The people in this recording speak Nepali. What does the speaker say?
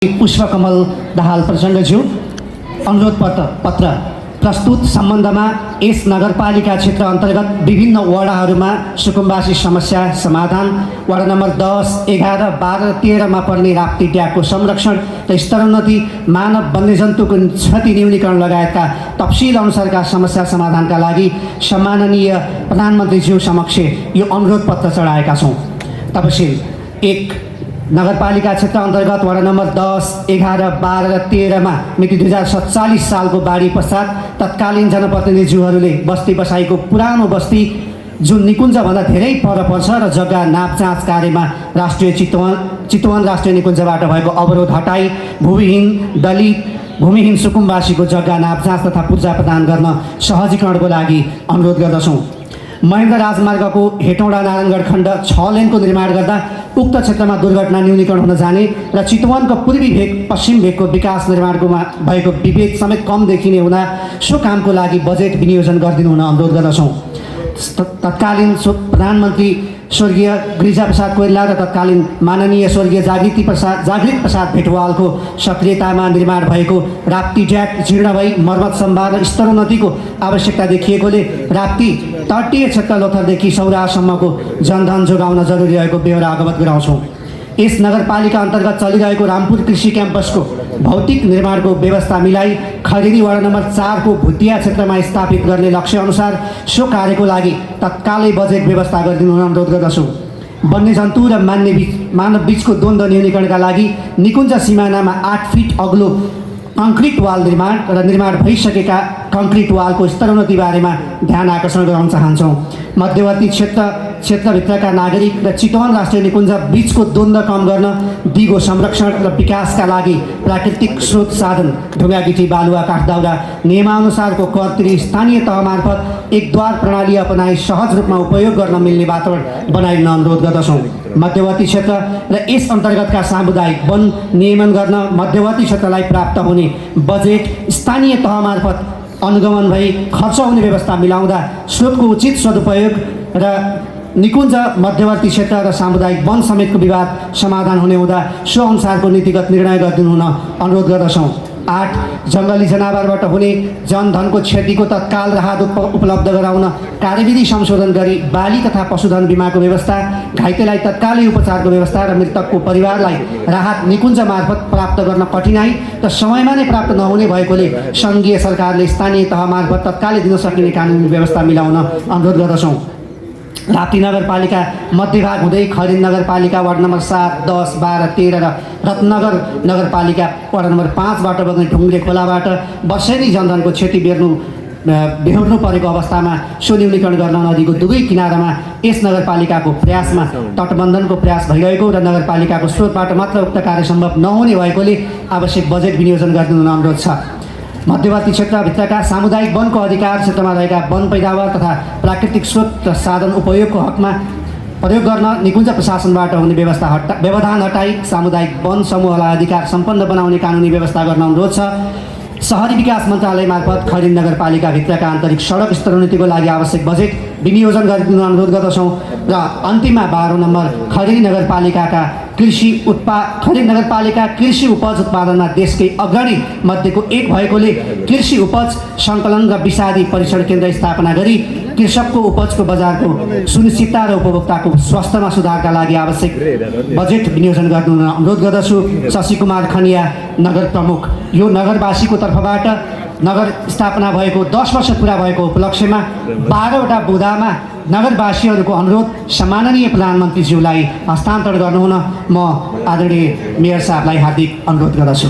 पुष्पकमल दाहाल प्रचण्डज्यू अनुरोध पत्र प्रस्तुत सम्बन्धमा यस नगरपालिका क्षेत्र अन्तर्गत विभिन्न वडाहरूमा सुकुम्बासी समस्या समाधान वडा नम्बर 10, 11, 12, 13 मा पर्ने राप्ती ड्यागको संरक्षण र स्तरोन्नति, मानव वन्यजन्तुको क्षति न्यूनीकरण लगायतका तफसिल अनुसारका समस्या समाधानका लागि सम्माननीय प्रधानमन्त्रीज्यू समक्ष यो अनुरोध पत्र चढाएका छौँ। तफसिल 1, नगरपालिका क्षेत्र अन्तर्गत वडा नम्बर 10, 11, 12 र 13 मा मिति 2047 सालको बाढी पश्चात तत्कालीन जनप्रतिनिधिज्यूहरूले बस्ती बसाइको पुरानो बस्ती जुन निकुञ्जभन्दा धेरै पर पर्छ र जग्गा नापजाँच कार्यमा राष्ट्रिय चितवन राष्ट्रिय निकुञ्जबाट भएको अवरोध हटाई भूमिहीन सुकुम्बासीको जग्गा नापजाँच तथा पूर्जा प्रदान गर्न सहजीकरणको लागि अनुरोध गर्दछौँ। महेन्द्र राजमार्गको हेटौँडा नारायणगढ खण्ड 6 लेनको निर्माण गर्दा उक्त क्षेत्रमा दुर्घटना न्यूनीकरण हुन जाने र चितवनको पूर्वी भेग पश्चिम भेगको विकास निर्माणकोमा भएको विभेद समेत कम देखिने हुँदा सो कामको लागि बजेट विनियोजन गरिदिनु हुन अनुरोध गर्दछौँ। तत्कालीन प्रधानमन्त्री स्वर्गीय गिरिजाप्रसाद कोइराला र तत्कालीन माननीय स्वर्गीय जागृत प्रसाद भेटवालको सक्रियतामा निर्माण भएको राप्ती ड्याग जीर्ण भई मर्मत सम्भार र स्तरोन्नतिको आवश्यकता देखिएकोले राप्ती तटीय क्षेत्र लोथरदेखि सौरासम्मको जनधन जोगाउन जरुरी रहेको बेहोरा अवगत गराउँछौँ। यस नगरपालिका अन्तर्गत चलिरहेको रामपुर कृषि क्याम्पसको भौतिक निर्माणको व्यवस्था मिलाई खरेडी वडा नम्बर 4 को भुटिया क्षेत्रमा स्थापित गर्ने लक्ष्य अनुसार सो कार्यको लागि तत्कालै बजेट व्यवस्था गरिदिनु अनुरोध गर्दछु। वन्यजन्तु र मानव बीचको द्वन्द्व न्यूनीकरणका लागि निकुञ्ज सिमानामा 8 फिट अग्लो कङ्क्रिट वाल निर्माण र निर्माण भइसकेका कङ्क्रिट वालको स्तरोन्नति बारेमा ध्यान आकर्षण गराउन चाहन्छौँ। मध्यवर्ती क्षेत्रभित्रका नागरिक र चितवन राष्ट्रिय निकुञ्ज बीचको द्वन्द्व कम गर्न दिगो संरक्षण र विकासका लागि प्राकृतिक स्रोत साधन ढुङ्गागिटी बालुवा काठदाउरा नियमानुसारको कर तिरी स्थानीय तह मार्फत एक द्वार प्रणाली अपनाई सहज रूपमा उपयोग गर्न मिल्ने वातावरण बनाइन अनुरोध गर्दछौँ। मध्यवर्ती क्षेत्र र यस अन्तर्गतका सामुदायिक वन नियमन गर्न मध्यवर्ती क्षेत्रलाई प्राप्त हुने बजेट स्थानीय तह मार्फत अनुगमन भई खर्च हुने व्यवस्था मिलाउँदा स्रोतको उचित सदुपयोग र निकुञ्ज मध्यवर्ती क्षेत्र र सामुदायिक वन समेतको विवाद समाधान हुने हुँदा सो अनुसारको नीतिगत निर्णय गरिदिनु हुन अनुरोध गर्दछौँ। 8, जङ्गली जनावरबाट हुने जनधनको क्षतिको तत्काल राहत उपलब्ध गराउन कार्यविधि संशोधन गरी बाली तथा पशुधन बिमाको व्यवस्था, घाइतेलाई तत्कालै उपचारको व्यवस्था र मृतकको परिवारलाई राहत निकुञ्ज मार्फत प्राप्त गर्न कठिनाई र समयमा नै प्राप्त नहुने भएकोले सङ्घीय सरकारले स्थानीय तह मार्फत तत्कालै दिन सकिने कानुनी व्यवस्था मिलाउन अनुरोध गर्दछौँ। राप्ती नगरपालिका मध्यभाग हुँदै खरिद नगरपालिका वार्ड नम्बर 7, 10, 12, 13 र रत्नगर नगरपालिका वार्ड नम्बर 5 बाट बग्ने ढुङ्ग्रे खोलाबाट वर्षेनी जनधनको क्षति बेहोर्नु परेको अवस्थामा सो न्यूनीकरण गर्न नदीको दुवै किनारामा यस नगरपालिकाको प्रयासमा तटबन्धनको प्रयास भइरहेको र नगरपालिकाको स्रोतबाट मात्र उक्त कार्य सम्भव नहुने भएकोले आवश्यक बजेट विनियोजन गरिदिनु अनुरोध छ। मध्यवर्ती क्षेत्रभित्रका सामुदायिक वनको अधिकार क्षेत्रमा रहेका वन पैदावार तथा प्राकृतिक स्रोत र साधन उपयोगको हकमा प्रयोग गर्न निकुञ्ज प्रशासनबाट हुने व्यवधान हटाई सामुदायिक वन समूहलाई अधिकार सम्पन्न बनाउने कानुनी व्यवस्था गर्न अनुरोध छ। शहरी विकास मन्त्रालय मार्फत खरिद नगरपालिकाभित्रका आन्तरिक सडक स्तरोन्नतिको लागि आवश्यक बजेट विनियोजन गरिदिनु अनुरोध गर्दछौँ। र अन्तिममा 12 नम्बर खरिद नगरपालिका कृषि उपज उत्पादनमा देशकै अग्रणी मध्येको एक भएकोले कृषि उपज सङ्कलन र विषादी परीक्षण केन्द्र स्थापना गरी कृषकको उपजको बजारको सुनिश्चितता र उपभोक्ताको स्वास्थ्यमा सुधारका लागि आवश्यक बजेट विनियोजन गर्नु अनुरोध गर्दछु। शशि कुमार खनिया, नगर प्रमुख। यो नगरवासीको तर्फबाट नगर स्थापना भएको 10 वर्ष पुरा भएको उपलक्ष्यमा 12वटा बुँदामा नगरवासीहरूको अनुरोध सम्माननीय प्रधानमन्त्रीज्यूलाई हस्तान्तरण गर्नुहुन म आदरणीय मेयर साहबलाई हार्दिक अनुरोध गर्दछु।